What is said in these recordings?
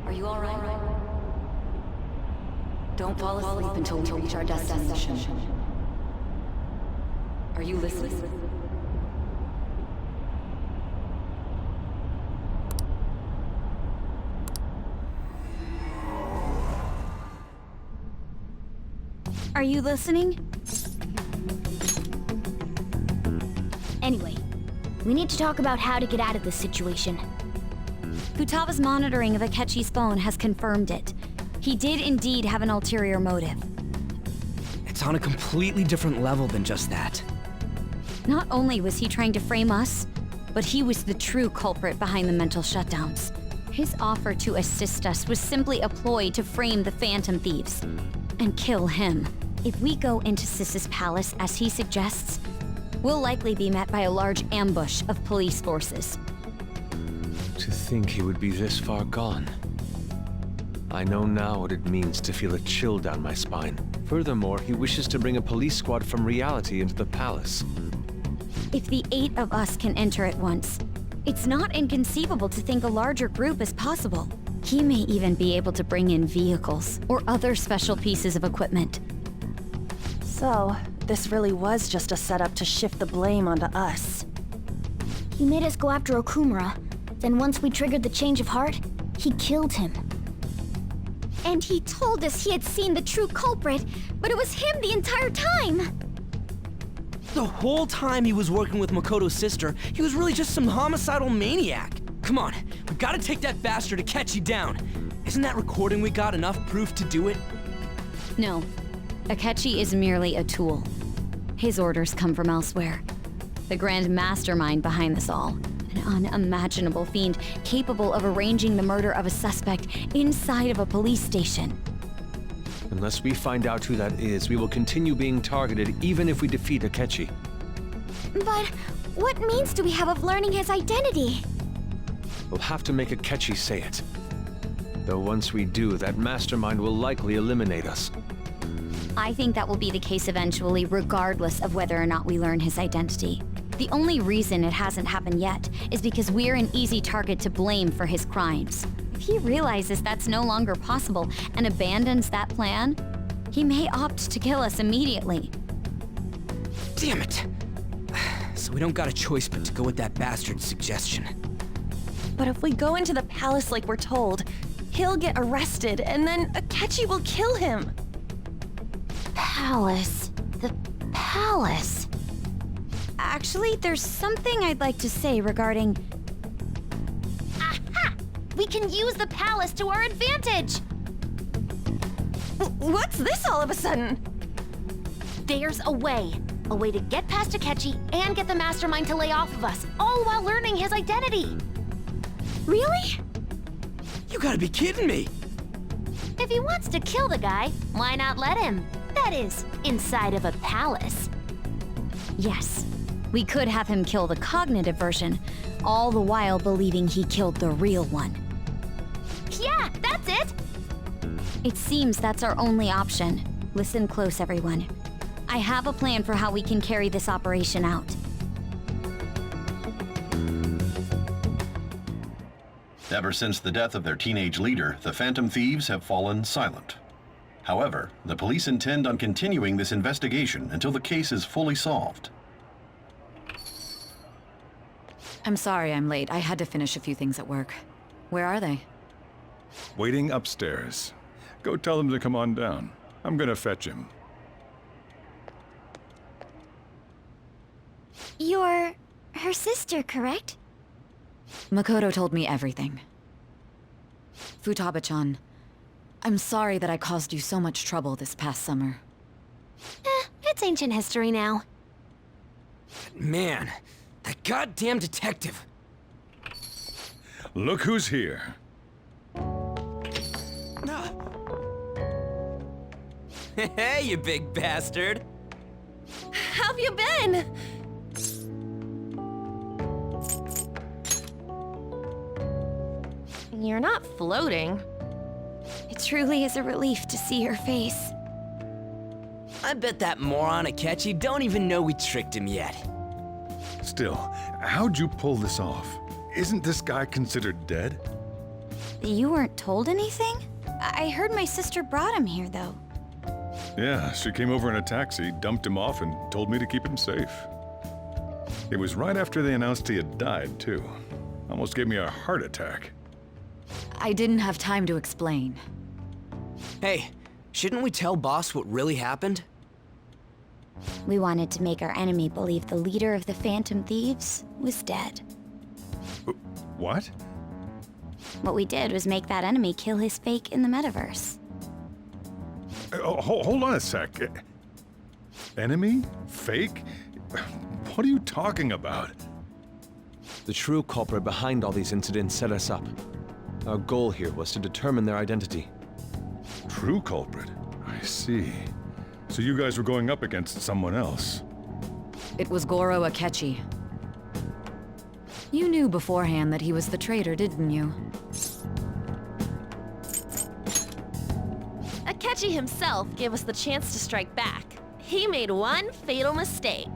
are you alright? Don't fall asleep until we reach our destination. Are you listening? Are you listening? Anyway, we need to talk about how to get out of this situation. Futaba's monitoring of Akechi's phone has confirmed it. He did indeed have an ulterior motive. It's on a completely different level than just that. Not only was he trying to frame us, but he was the true culprit behind the mental shutdowns. His offer to assist us was simply a ploy to frame the Phantom Thieves and kill him. If we go into Sis's palace as he suggests, we'll likely be met by a large ambush of police forces. To think he would be this far gone. I know now what it means to feel a chill down my spine. Furthermore, he wishes to bring a police squad from reality into the palace. If the 8 of us can enter at once, it's not inconceivable to think a larger group is possible. He may even be able to bring in vehicles or other special pieces of equipment. So, this really was just a setup to shift the blame onto us. He made us go after Okumura. Then once we triggered the change of heart, he killed him. And he told us he had seen the true culprit, but it was him the entire time! The whole time he was working with Makoto's sister, he was really just some homicidal maniac. Come on, we gotta take that bastard Akechi down. Isn't that recording we got enough proof to do it? No. Akechi is merely a tool. His orders come from elsewhere. The grand mastermind behind this all. An unimaginable fiend capable of arranging the murder of a suspect inside of a police station. Unless we find out who that is, we will continue being targeted even if we defeat Akechi. But what means do we have of learning his identity? We'll have to make Akechi say it. Though once we do, that mastermind will likely eliminate us. I think that will be the case eventually, regardless of whether or not we learn his identity. The only reason it hasn't happened yet is because we're an easy target to blame for his crimes. If he realizes that's no longer possible and abandons that plan, he may opt to kill us immediately. Damn it! So we don't got a choice but to go with that bastard's suggestion. But if we go into the palace like we're told, he'll get arrested and then Akechi will kill him. Palace. The palace. Actually, there's something I'd like to say regarding... Aha! We can use the palace to our advantage! What's this all of a sudden? There's a way. A way to get past Akechi and get the mastermind to lay off of us, all while learning his identity. Really? You gotta be kidding me! If he wants to kill the guy, why not let him? That is, inside of a palace. Yes, we could have him kill the cognitive version, all the while believing he killed the real one. Yeah, that's it! It seems that's our only option. Listen close, everyone. I have a plan for how we can carry this operation out. Ever since the death of their teenage leader, the Phantom Thieves have fallen silent. However, the police intend on continuing this investigation until the case is fully solved. I'm sorry I'm late. I had to finish a few things at work. Where are they? Waiting upstairs. Go tell them to come on down. I'm gonna fetch him. You're her sister, correct? Makoto told me everything. Futaba-chan, I'm sorry that I caused you so much trouble this past summer. It's ancient history now. Man, that goddamn detective. Look who's here. Hey, you big bastard! How've you been? You're not floating. It truly is a relief to see your face. I bet that moron Akechi don't even know we tricked him yet. Still, how'd you pull this off? Isn't this guy considered dead? You weren't told anything? I heard my sister brought him here, though. Yeah, she came over in a taxi, dumped him off, and told me to keep him safe. It was right after they announced he had died, too. Almost gave me a heart attack. I didn't have time to explain. Hey, shouldn't we tell Boss what really happened? We wanted to make our enemy believe the leader of the Phantom Thieves was dead. What? What we did was make that enemy kill his fake in the metaverse. Hold on a sec. Enemy? Fake? What are you talking about? The true culprit behind all these incidents set us up. Our goal here was to determine their identity. True culprit? I see. So you guys were going up against someone else. It was Goro Akechi. You knew beforehand that he was the traitor, didn't you? Akechi himself gave us the chance to strike back. He made one fatal mistake.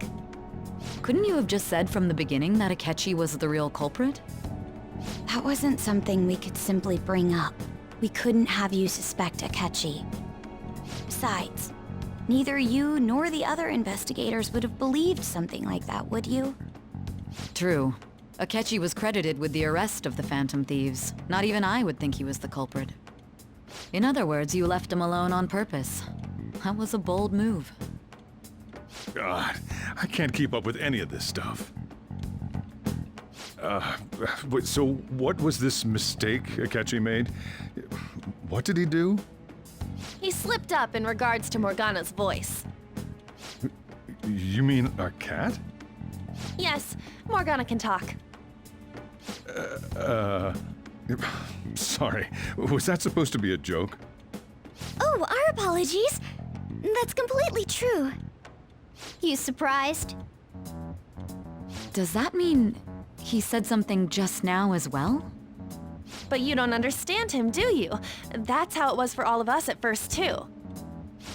Couldn't you have just said from the beginning that Akechi was the real culprit? That wasn't something we could simply bring up. We couldn't have you suspect Akechi. Besides, neither you nor the other investigators would have believed something like that, would you? True. Akechi was credited with the arrest of the Phantom Thieves. Not even I would think he was the culprit. In other words, you left him alone on purpose. That was a bold move. God, I can't keep up with any of this stuff. So what was this mistake Akechi made? What did he do? He slipped up in regards to Morgana's voice. You mean our cat? Yes, Morgana can talk. Sorry, was that supposed to be a joke? Oh, our apologies. That's completely true. You surprised? Does that mean he said something just now as well? But you don't understand him, do you? That's how it was for all of us at first, too.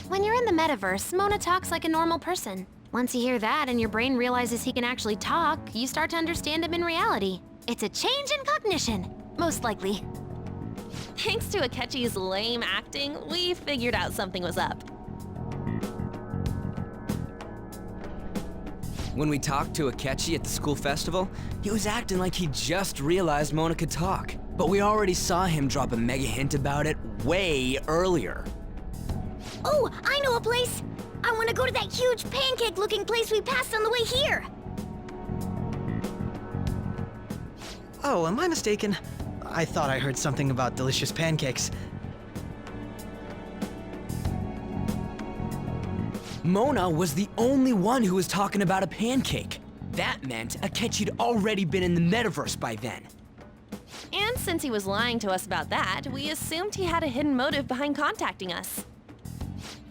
When you're in the metaverse, Mona talks like a normal person. Once you hear that and your brain realizes he can actually talk, you start to understand him in reality. It's a change in cognition, most likely. Thanks to Akechi's lame acting, we figured out something was up. When we talked to Akechi at the school festival, he was acting like he just realized Mona could talk. But we already saw him drop a mega hint about it way earlier. Oh, I know a place! I want to go to that huge pancake-looking place we passed on the way here! Oh, am I mistaken? I thought I heard something about delicious pancakes. Mona was the only one who was talking about a pancake. That meant Akechi'd already been in the metaverse by then. And since he was lying to us about that, we assumed he had a hidden motive behind contacting us.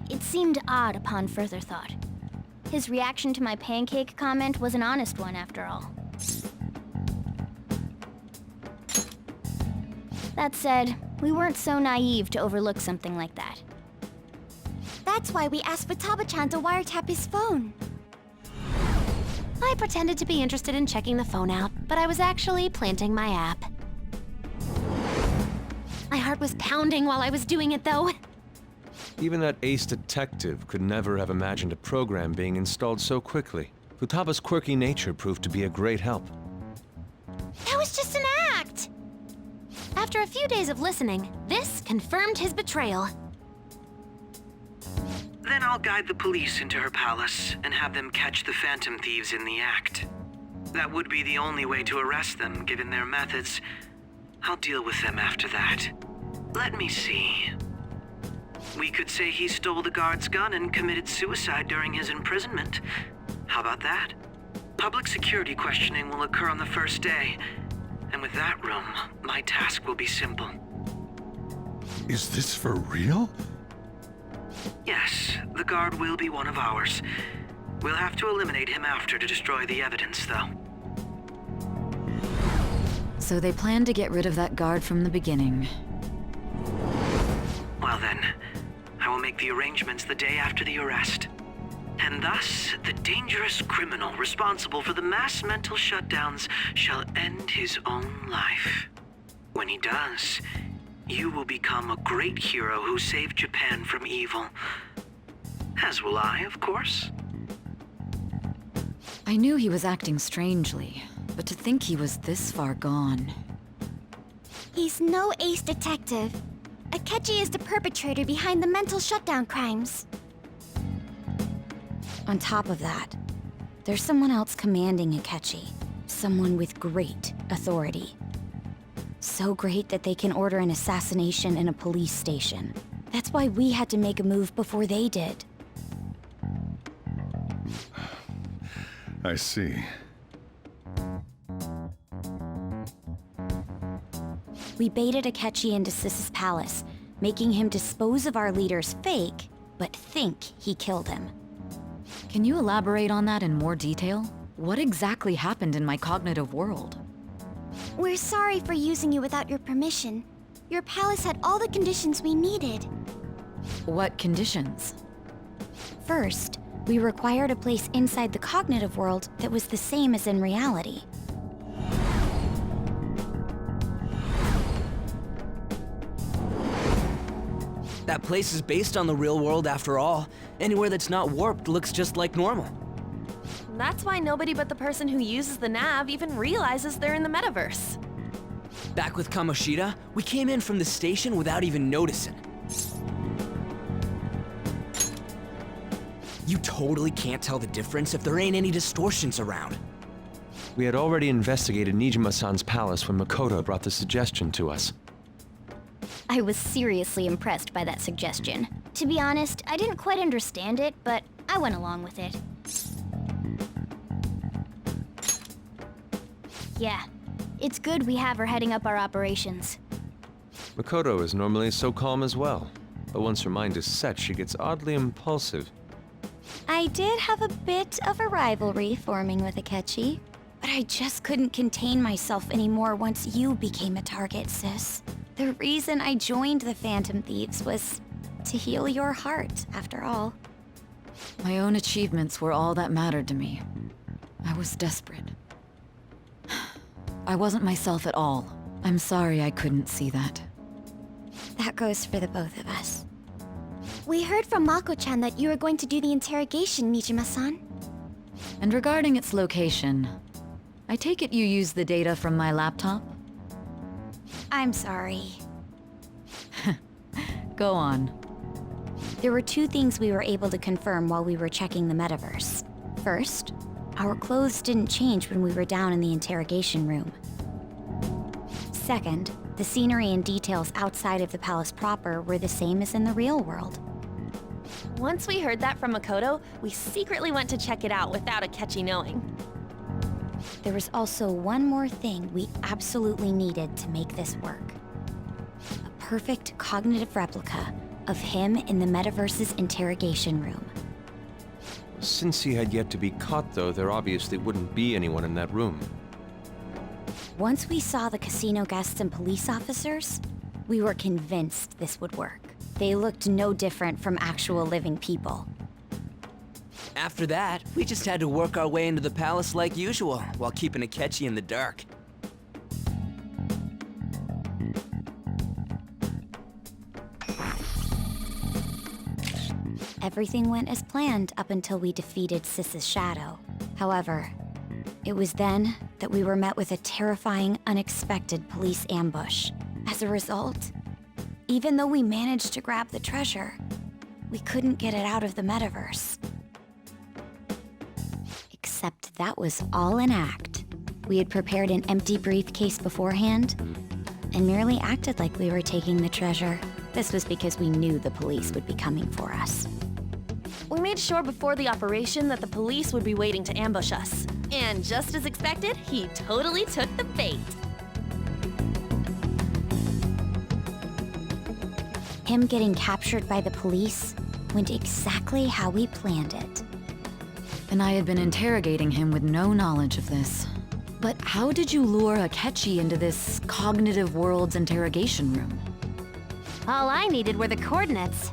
It seemed odd upon further thought. His reaction to my pancake comment was an honest one, after all. That said, we weren't so naive to overlook something like that. That's why we asked Futaba-chan to wiretap his phone. I pretended to be interested in checking the phone out, but I was actually planting my app. My heart was pounding while I was doing it, though. Even that ace detective could never have imagined a program being installed so quickly. Futaba's quirky nature proved to be a great help. That was just an act! After a few days of listening, this confirmed his betrayal. Then I'll guide the police into her palace and have them catch the Phantom Thieves in the act. That would be the only way to arrest them, given their methods. I'll deal with them after that. Let me see. We could say he stole the guard's gun and committed suicide during his imprisonment. How about that? Public security questioning will occur on the first day. And with that room, my task will be simple. Is this for real? Yes, the guard will be one of ours. We'll have to eliminate him after to destroy the evidence, though. So they planned to get rid of that guard from the beginning. Well then, I will make the arrangements the day after the arrest. And thus, the dangerous criminal responsible for the mass mental shutdowns shall end his own life. When he does, you will become a great hero who saved Japan from evil. As will I, of course. I knew he was acting strangely, but to think he was this far gone. He's no ace detective. Akechi is the perpetrator behind the mental shutdown crimes. On top of that, there's someone else commanding Akechi. Someone with great authority. So great that they can order an assassination in a police station. That's why we had to make a move before they did. I see. We baited Akechi into Sis's palace, making him dispose of our leader's fake, but think he killed him. Can you elaborate on that in more detail? What exactly happened in my cognitive world? We're sorry for using you without your permission. Your palace had all the conditions we needed. What conditions? First, we required a place inside the cognitive world that was the same as in reality. That place is based on the real world after all. Anywhere that's not warped looks just like normal. That's why nobody but the person who uses the nav even realizes they're in the metaverse. Back with Kamoshida, we came in from the station without even noticing. You totally can't tell the difference if there ain't any distortions around. We had already investigated Nijima-san's palace when Makoto brought the suggestion to us. I was seriously impressed by that suggestion. To be honest, I didn't quite understand it, but I went along with it. Yeah, it's good we have her heading up our operations. Makoto is normally so calm as well, but once her mind is set, she gets oddly impulsive. I did have a bit of a rivalry forming with Akechi, but I just couldn't contain myself anymore once you became a target, sis. The reason I joined the Phantom Thieves was to heal your heart, after all. My own achievements were all that mattered to me. I was desperate. I wasn't myself at all. I'm sorry I couldn't see that. That goes for the both of us. We heard from Mako-chan that you were going to do the interrogation, Nijima-san. And regarding its location, I take it you used the data from my laptop? I'm sorry. Go on. There were two things we were able to confirm while we were checking the metaverse. First, our clothes didn't change when we were down in the interrogation room. Second, the scenery and details outside of the palace proper were the same as in the real world. Once we heard that from Makoto, we secretly went to check it out without Akechi knowing. There was also one more thing we absolutely needed to make this work. A perfect cognitive replica of him in the metaverse's interrogation room. Since he had yet to be caught, though, there obviously wouldn't be anyone in that room. Once we saw the casino guests and police officers, we were convinced this would work. They looked no different from actual living people. After that, we just had to work our way into the palace like usual, while keeping Akechi in the dark. Everything went as planned up until we defeated Sis's shadow. However, it was then that we were met with a terrifying, unexpected police ambush. As a result, even though we managed to grab the treasure, we couldn't get it out of the metaverse. Except that was all an act. We had prepared an empty briefcase beforehand and merely acted like we were taking the treasure. This was because we knew the police would be coming for us. We made sure before the operation that the police would be waiting to ambush us. And just as expected, he totally took the bait. Him getting captured by the police went exactly how we planned it. And I had been interrogating him with no knowledge of this. But how did you lure Akechi into this cognitive world's interrogation room? All I needed were the coordinates.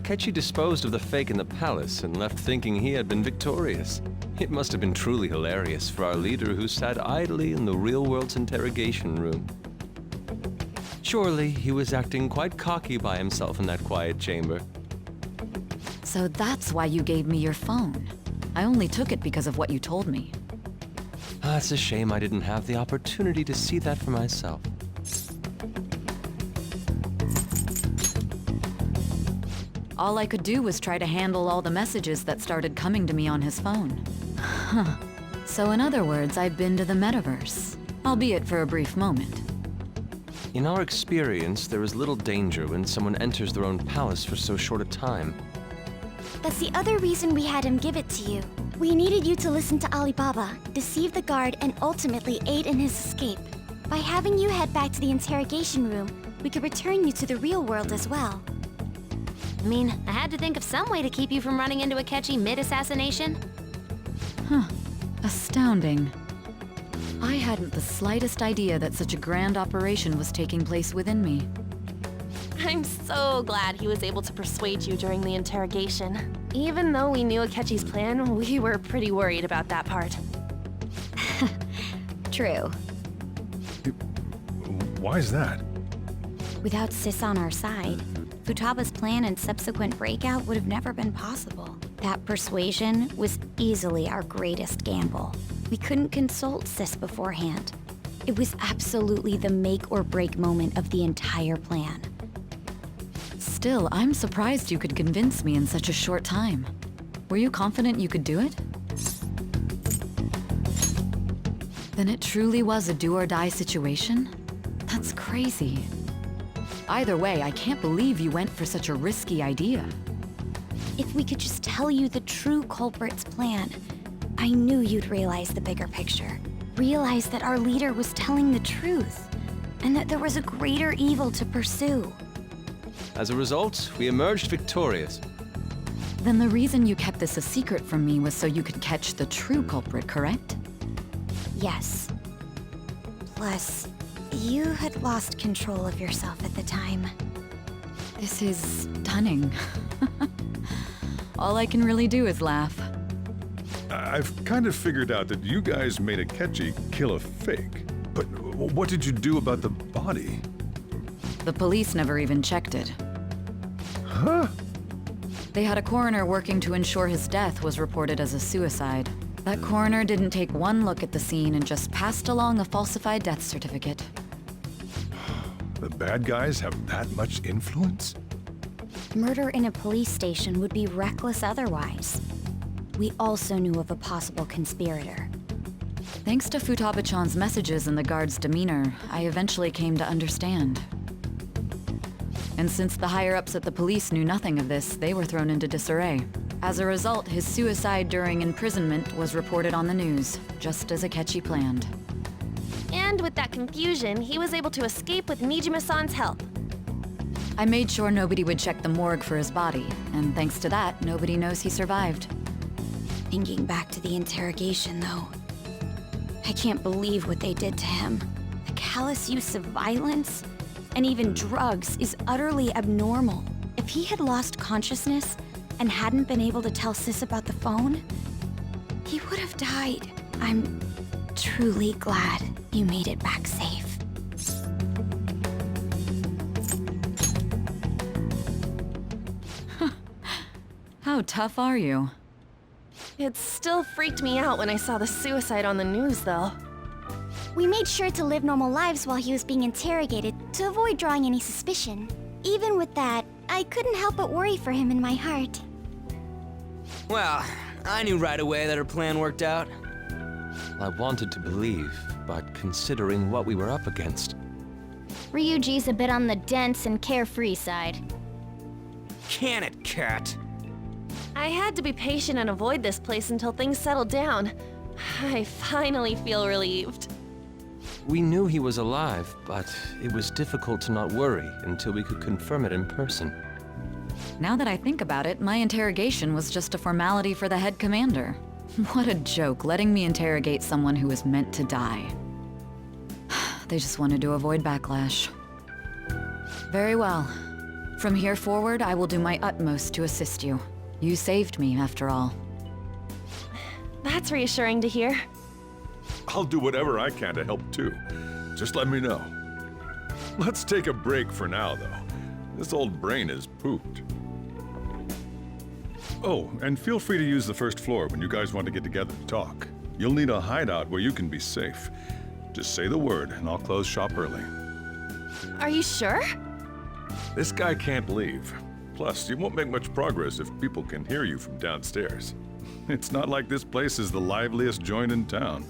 Akechi disposed of the fake in the palace and left thinking he had been victorious. It must have been truly hilarious for our leader who sat idly in the real world's interrogation room. Surely he was acting quite cocky by himself in that quiet chamber. So that's why you gave me your phone. I only took it because of what you told me. It's a shame I didn't have the opportunity to see that for myself. All I could do was try to handle all the messages that started coming to me on his phone. Huh. So in other words, I've been to the metaverse, albeit for a brief moment. In our experience, there is little danger when someone enters their own palace for so short a time. That's the other reason we had him give it to you. We needed you to listen to Alibaba, deceive the guard, and ultimately aid in his escape. By having you head back to the interrogation room, we could return you to the real world as well. I mean, I had to think of some way to keep you from running into Akechi mid-assassination. Huh. Astounding. I hadn't the slightest idea that such a grand operation was taking place within me. I'm so glad he was able to persuade you during the interrogation. Even though we knew Akechi's plan, we were pretty worried about that part. True. Why is that? Without Sis on our side, Futaba's plan and subsequent breakout would have never been possible. That persuasion was easily our greatest gamble. We couldn't consult Sis beforehand. It was absolutely the make or break moment of the entire plan. Still, I'm surprised you could convince me in such a short time. Were you confident you could do it? Then it truly was a do-or-die situation? That's crazy. Either way, I can't believe you went for such a risky idea. If we could just tell you the true culprit's plan, I knew you'd realize the bigger picture. Realize that our leader was telling the truth, and that there was a greater evil to pursue. As a result, we emerged victorious. Then the reason you kept this a secret from me was so you could catch the true culprit, correct? Yes. Plus, you had lost control of yourself at the time. This is stunning. All I can really do is laugh. I've kind of figured out that you guys made Akechi kill a fake. But what did you do about the body? The police never even checked it. Huh? They had a coroner working to ensure his death was reported as a suicide. That coroner didn't take one look at the scene and just passed along a falsified death certificate. The bad guys have that much influence? Murder in a police station would be reckless otherwise. We also knew of a possible conspirator. Thanks to Futaba-chan's messages and the guard's demeanor, I eventually came to understand. And since the higher-ups at the police knew nothing of this, they were thrown into disarray. As a result, his suicide during imprisonment was reported on the news, just as Akechi planned. And with that confusion, he was able to escape with Nijima-san's help. I made sure nobody would check the morgue for his body, and thanks to that, nobody knows he survived. Thinking back to the interrogation, though, I can't believe what they did to him. The callous use of violence, and even drugs, is utterly abnormal. If he had lost consciousness and hadn't been able to tell Sis about the phone, he would have died. I'm truly glad you made it back safe. How tough are you? It still freaked me out when I saw the suicide on the news, though. We made sure to live normal lives while he was being interrogated to avoid drawing any suspicion. Even with that, I couldn't help but worry for him in my heart. Well, I knew right away that her plan worked out. I wanted to believe, but considering what we were up against. Ryuji's a bit on the dense and carefree side. Can it, cat? I had to be patient and avoid this place until things settled down. I finally feel relieved. We knew he was alive, but it was difficult to not worry until we could confirm it in person. Now that I think about it, my interrogation was just a formality for the head commander. What a joke, letting me interrogate someone who was meant to die. They just wanted to avoid backlash. Very well. From here forward, I will do my utmost to assist you. You saved me, after all. That's reassuring to hear. I'll do whatever I can to help too. Just let me know. Let's take a break for now, though. This old brain is pooped. Oh, and feel free to use the first floor when you guys want to get together to talk. You'll need a hideout where you can be safe. Just say the word, and I'll close shop early. Are you sure? This guy can't leave. Plus, you won't make much progress if people can hear you from downstairs. It's not like this place is the liveliest joint in town.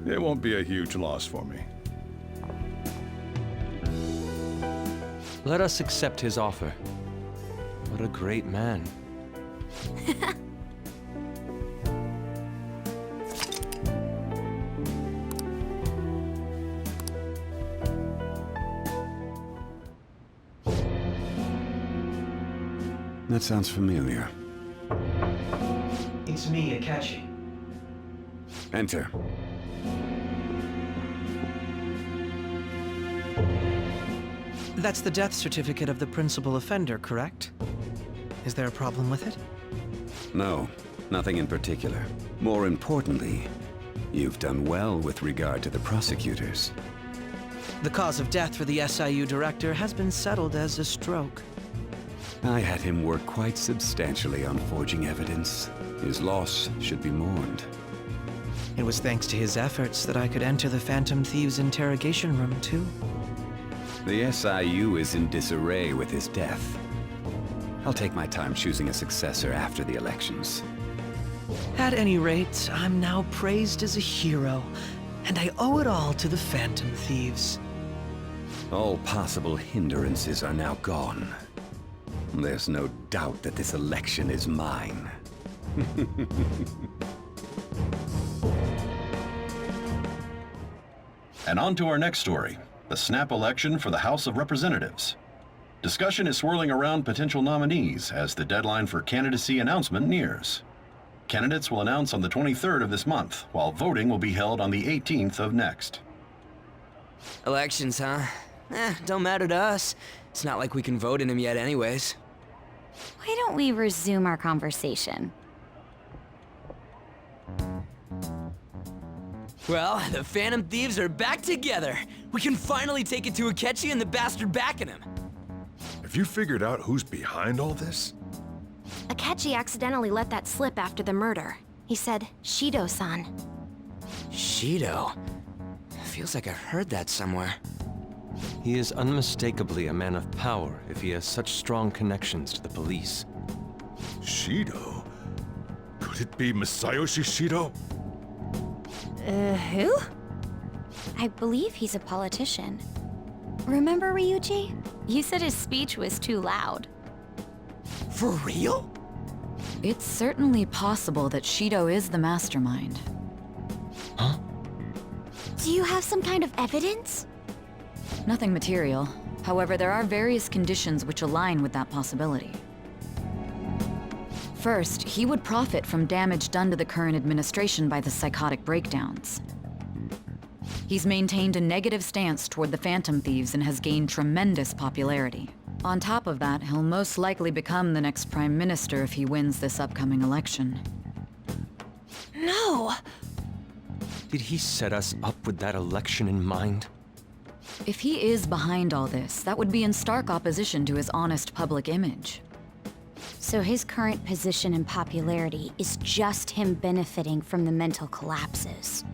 It won't be a huge loss for me. Let us accept his offer. What a great man. That sounds familiar. It's me, Akechi. Enter. That's the death certificate of the principal offender, correct? Is there a problem with it? No, nothing in particular. More importantly, you've done well with regard to the prosecutors. The cause of death for the SIU director has been settled as a stroke. I had him work quite substantially on forging evidence. His loss should be mourned. It was thanks to his efforts that I could enter the Phantom Thieves' interrogation room, too. The SIU is in disarray with his death. I'll take my time choosing a successor after the elections. At any rate, I'm now praised as a hero, and I owe it all to the Phantom Thieves. All possible hindrances are now gone. There's no doubt that this election is mine. And on to our next story, the snap election for the House of Representatives. Discussion is swirling around potential nominees as the deadline for candidacy announcement nears. Candidates will announce on the 23rd of this month, while voting will be held on the 18th of next. Elections, huh? Don't matter to us. It's not like we can vote in them yet anyways. Why don't we resume our conversation? Well, the Phantom Thieves are back together. We can finally take it to Akechi and the bastard backing him. Have you figured out who's behind all this? Akechi accidentally let that slip after the murder. He said, Shido-san. Shido? Feels like I've heard that somewhere. He is unmistakably a man of power if he has such strong connections to the police. Shido? Could it be Masayoshi Shido? Who? I believe he's a politician. Remember, Ryuji? You said his speech was too loud. For real? It's certainly possible that Shido is the mastermind. Huh? Do you have some kind of evidence? Nothing material. However, there are various conditions which align with that possibility. First, he would profit from damage done to the current administration by the psychotic breakdowns. He's maintained a negative stance toward the Phantom Thieves and has gained tremendous popularity. On top of that, he'll most likely become the next Prime Minister if he wins this upcoming election. No! Did he set us up with that election in mind? If he is behind all this, that would be in stark opposition to his honest public image. So his current position and popularity is just him benefiting from the mental collapses.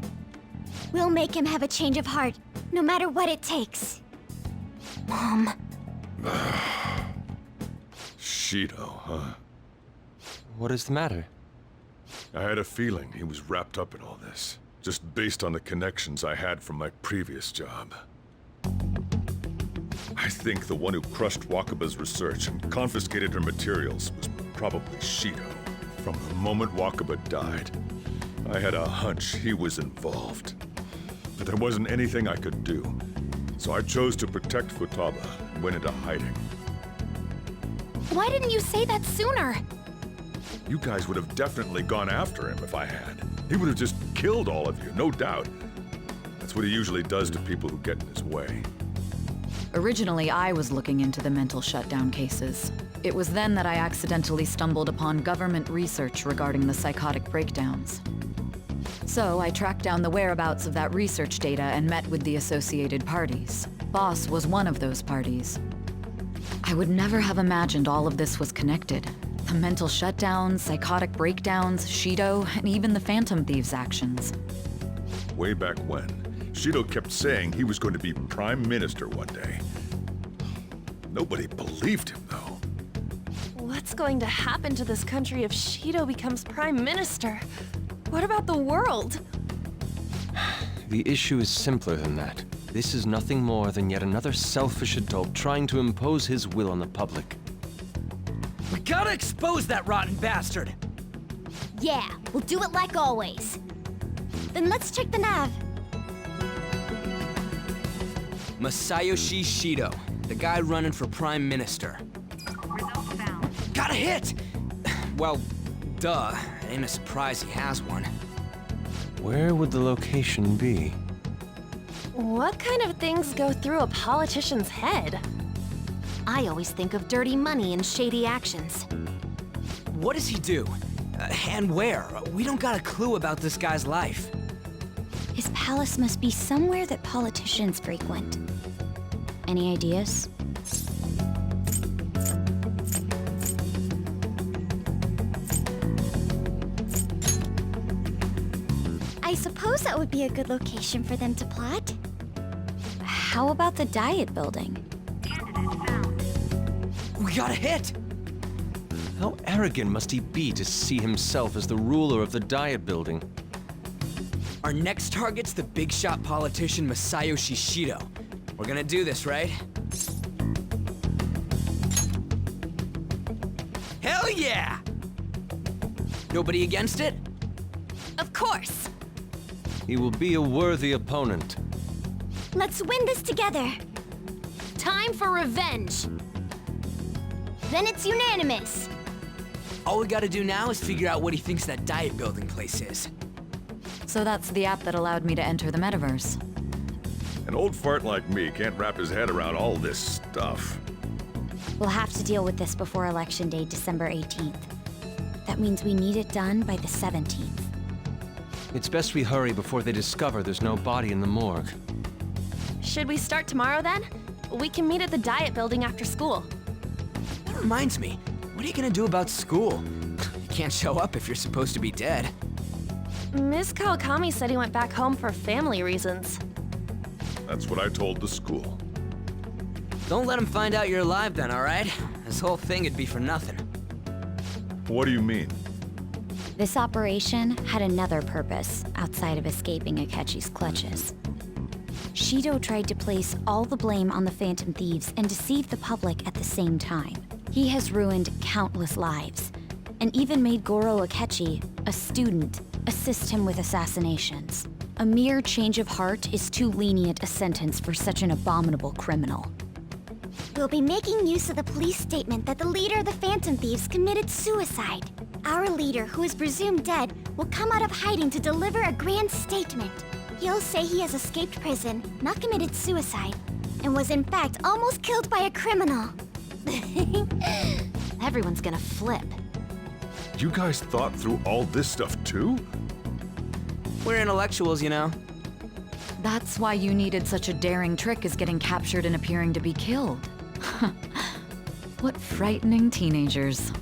We'll make him have a change of heart, no matter what it takes. Mom. Shido, huh? What is the matter? I had a feeling he was wrapped up in all this, just based on the connections I had from my previous job. I think the one who crushed Wakaba's research and confiscated her materials was probably Shido. From the moment Wakaba died, I had a hunch he was involved. But there wasn't anything I could do, so I chose to protect Futaba and went into hiding. Why didn't you say that sooner? You guys would have definitely gone after him if I had. He would have just killed all of you, no doubt. That's what he usually does to people who get in his way. Originally, I was looking into the mental shutdown cases. It was then that I accidentally stumbled upon government research regarding the psychotic breakdowns. So I tracked down the whereabouts of that research data and met with the associated parties. Boss was one of those parties. I would never have imagined all of this was connected. The mental shutdowns, psychotic breakdowns, Shido, and even the Phantom Thieves' actions. Way back when, Shido kept saying he was going to be Prime Minister one day. Nobody believed him, though. What's going to happen to this country if Shido becomes Prime Minister? What about the world? The issue is simpler than that. This is nothing more than yet another selfish adult trying to impose his will on the public. We gotta expose that rotten bastard! Yeah, we'll do it like always. Then let's check the nav. Masayoshi Shido, the guy running for Prime Minister. Got a hit! Well, duh. Ain't a surprise he has one. Where would the location be? What kind of things go through a politician's head? I always think of dirty money and shady actions. What does he do? And where? We don't got a clue about this guy's life. His palace must be somewhere that politicians frequent. Any ideas? I suppose that would be a good location for them to plot. How about the Diet Building? We got a hit! How arrogant must he be to see himself as the ruler of the Diet Building? Our next target's the big shot politician Masayoshi Shido. We're gonna do this, right? Hell yeah! Nobody against it? Of course! He will be a worthy opponent. Let's win this together. Time for revenge! Then it's unanimous! All we gotta do now is figure out what he thinks that Diet Building place is. So that's the app that allowed me to enter the metaverse. An old fart like me can't wrap his head around all this stuff. We'll have to deal with this before Election Day, December 18th. That means we need it done by the 17th. It's best we hurry before they discover there's no body in the morgue. Should we start tomorrow then? We can meet at the Diet Building after school. That reminds me, what are you gonna do about school? You can't show up if you're supposed to be dead. Miss Kawakami said he went back home for family reasons. That's what I told the school. Don't let him find out you're alive then, alright? This whole thing would be for nothing. What do you mean? This operation had another purpose outside of escaping Akechi's clutches. Shido tried to place all the blame on the Phantom Thieves and deceive the public at the same time. He has ruined countless lives, and even made Goro Akechi, a student, assist him with assassinations. A mere change of heart is too lenient a sentence for such an abominable criminal. We'll be making use of the police statement that the leader of the Phantom Thieves committed suicide. Our leader, who is presumed dead, will come out of hiding to deliver a grand statement. He'll say he has escaped prison, not committed suicide, and was in fact almost killed by a criminal. Everyone's gonna flip. You guys thought through all this stuff too? We're intellectuals, you know. That's why you needed such a daring trick as getting captured and appearing to be killed. What frightening teenagers.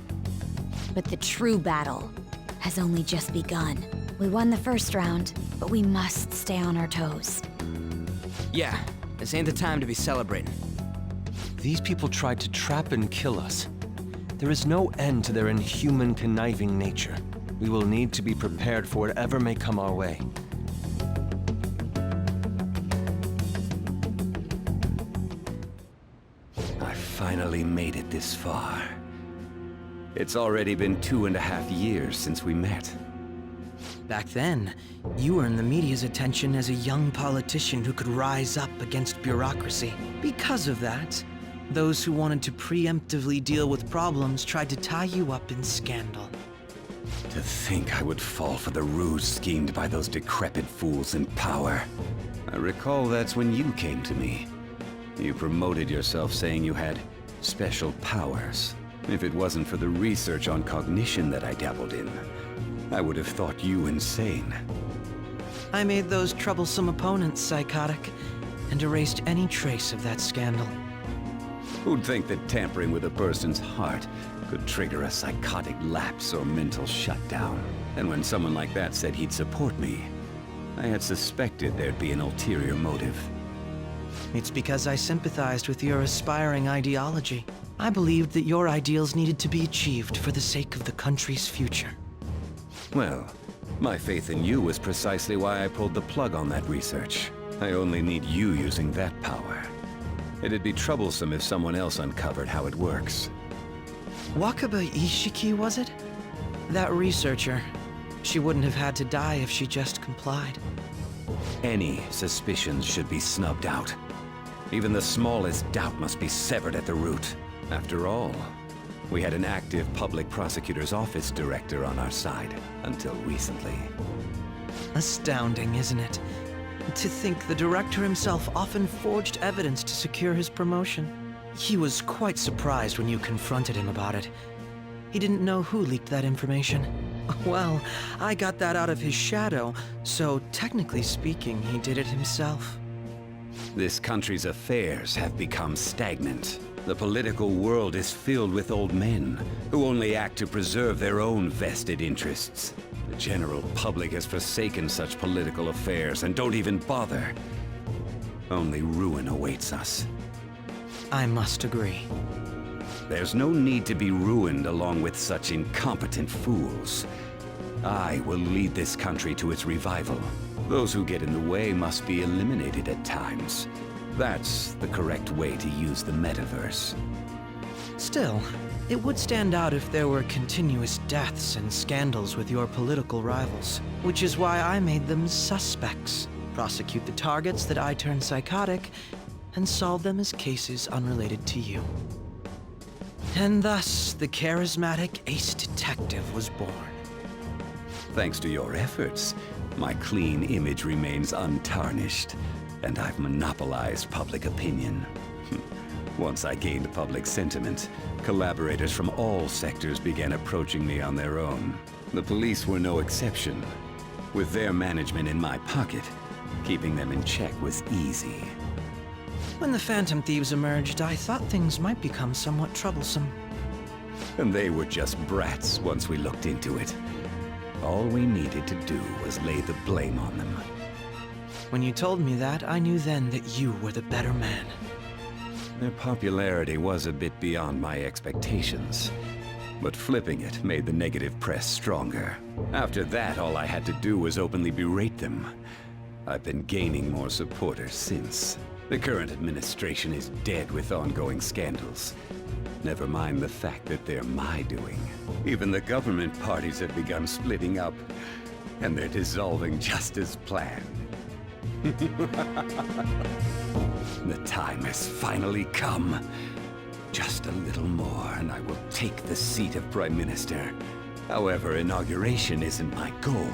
But the true battle has only just begun. We won the first round, but we must stay on our toes. Yeah, this ain't the time to be celebrating. These people tried to trap and kill us. There is no end to their inhuman, conniving nature. We will need to be prepared for whatever may come our way. I finally made it this far. It's already been 2.5 years since we met. Back then, you earned the media's attention as a young politician who could rise up against bureaucracy. Because of that, those who wanted to preemptively deal with problems tried to tie you up in scandal. To think I would fall for the ruse schemed by those decrepit fools in power. I recall that's when you came to me. You promoted yourself saying you had special powers. If it wasn't for the research on cognition that I dabbled in, I would have thought you insane. I made those troublesome opponents psychotic, and erased any trace of that scandal. Who'd think that tampering with a person's heart could trigger a psychotic lapse or mental shutdown? And when someone like that said he'd support me, I had suspected there'd be an ulterior motive. It's because I sympathized with your aspiring ideology. I believed that your ideals needed to be achieved for the sake of the country's future. Well, my faith in you was precisely why I pulled the plug on that research. I only need you using that power. It'd be troublesome if someone else uncovered how it works. Wakaba Ishiki, was it? That researcher. She wouldn't have had to die if she just complied. Any suspicions should be snubbed out. Even the smallest doubt must be severed at the root. After all, we had an active public prosecutor's office director on our side, until recently. Astounding, isn't it? To think the director himself often forged evidence to secure his promotion. He was quite surprised when you confronted him about it. He didn't know who leaked that information. Well, I got that out of his shadow, so technically speaking, he did it himself. This country's affairs have become stagnant. The political world is filled with old men who only act to preserve their own vested interests. The general public has forsaken such political affairs and don't even bother. Only ruin awaits us. I must agree. There's no need to be ruined along with such incompetent fools. I will lead this country to its revival. Those who get in the way must be eliminated at times. That's the correct way to use the metaverse. Still, it would stand out if there were continuous deaths and scandals with your political rivals, which is why I made them suspects. Prosecute the targets that I turned psychotic, and solve them as cases unrelated to you. And thus, the charismatic ace detective was born. Thanks to your efforts, my clean image remains untarnished, and I've monopolized public opinion. Once I gained public sentiment, collaborators from all sectors began approaching me on their own. The police were no exception. With their management in my pocket, keeping them in check was easy. When the Phantom Thieves emerged, I thought things might become somewhat troublesome. And they were just brats once we looked into it. All we needed to do was lay the blame on them. When you told me that, I knew then that you were the better man. Their popularity was a bit beyond my expectations, but flipping it made the negative press stronger. After that, all I had to do was openly berate them. I've been gaining more supporters since. The current administration is dead with ongoing scandals. Never mind the fact that they're my doing. Even the government parties have begun splitting up, and they're dissolving just as planned. The time has finally come. Just a little more, and I will take the seat of Prime Minister. However, inauguration isn't my goal.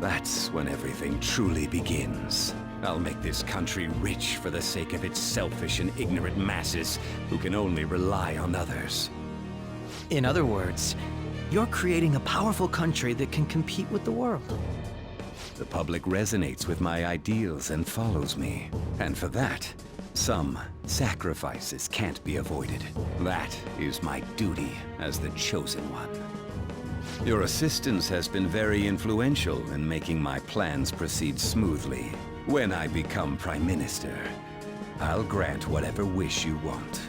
That's when everything truly begins. I'll make this country rich for the sake of its selfish and ignorant masses who can only rely on others. In other words, you're creating a powerful country that can compete with the world. The public resonates with my ideals and follows me. And for that, some sacrifices can't be avoided. That is my duty as the chosen one. Your assistance has been very influential in making my plans proceed smoothly. When I become Prime Minister, I'll grant whatever wish you want.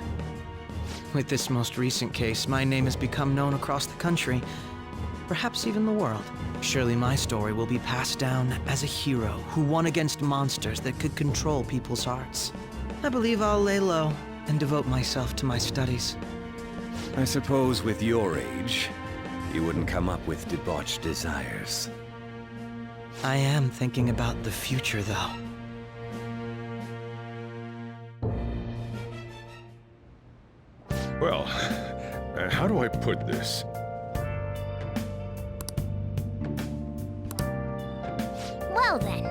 With this most recent case, my name has become known across the country, perhaps even the world. Surely my story will be passed down as a hero who won against monsters that could control people's hearts. I believe I'll lay low and devote myself to my studies. I suppose with your age, you wouldn't come up with debauched desires. I am thinking about the future, though. Well, how do I put this? Well then,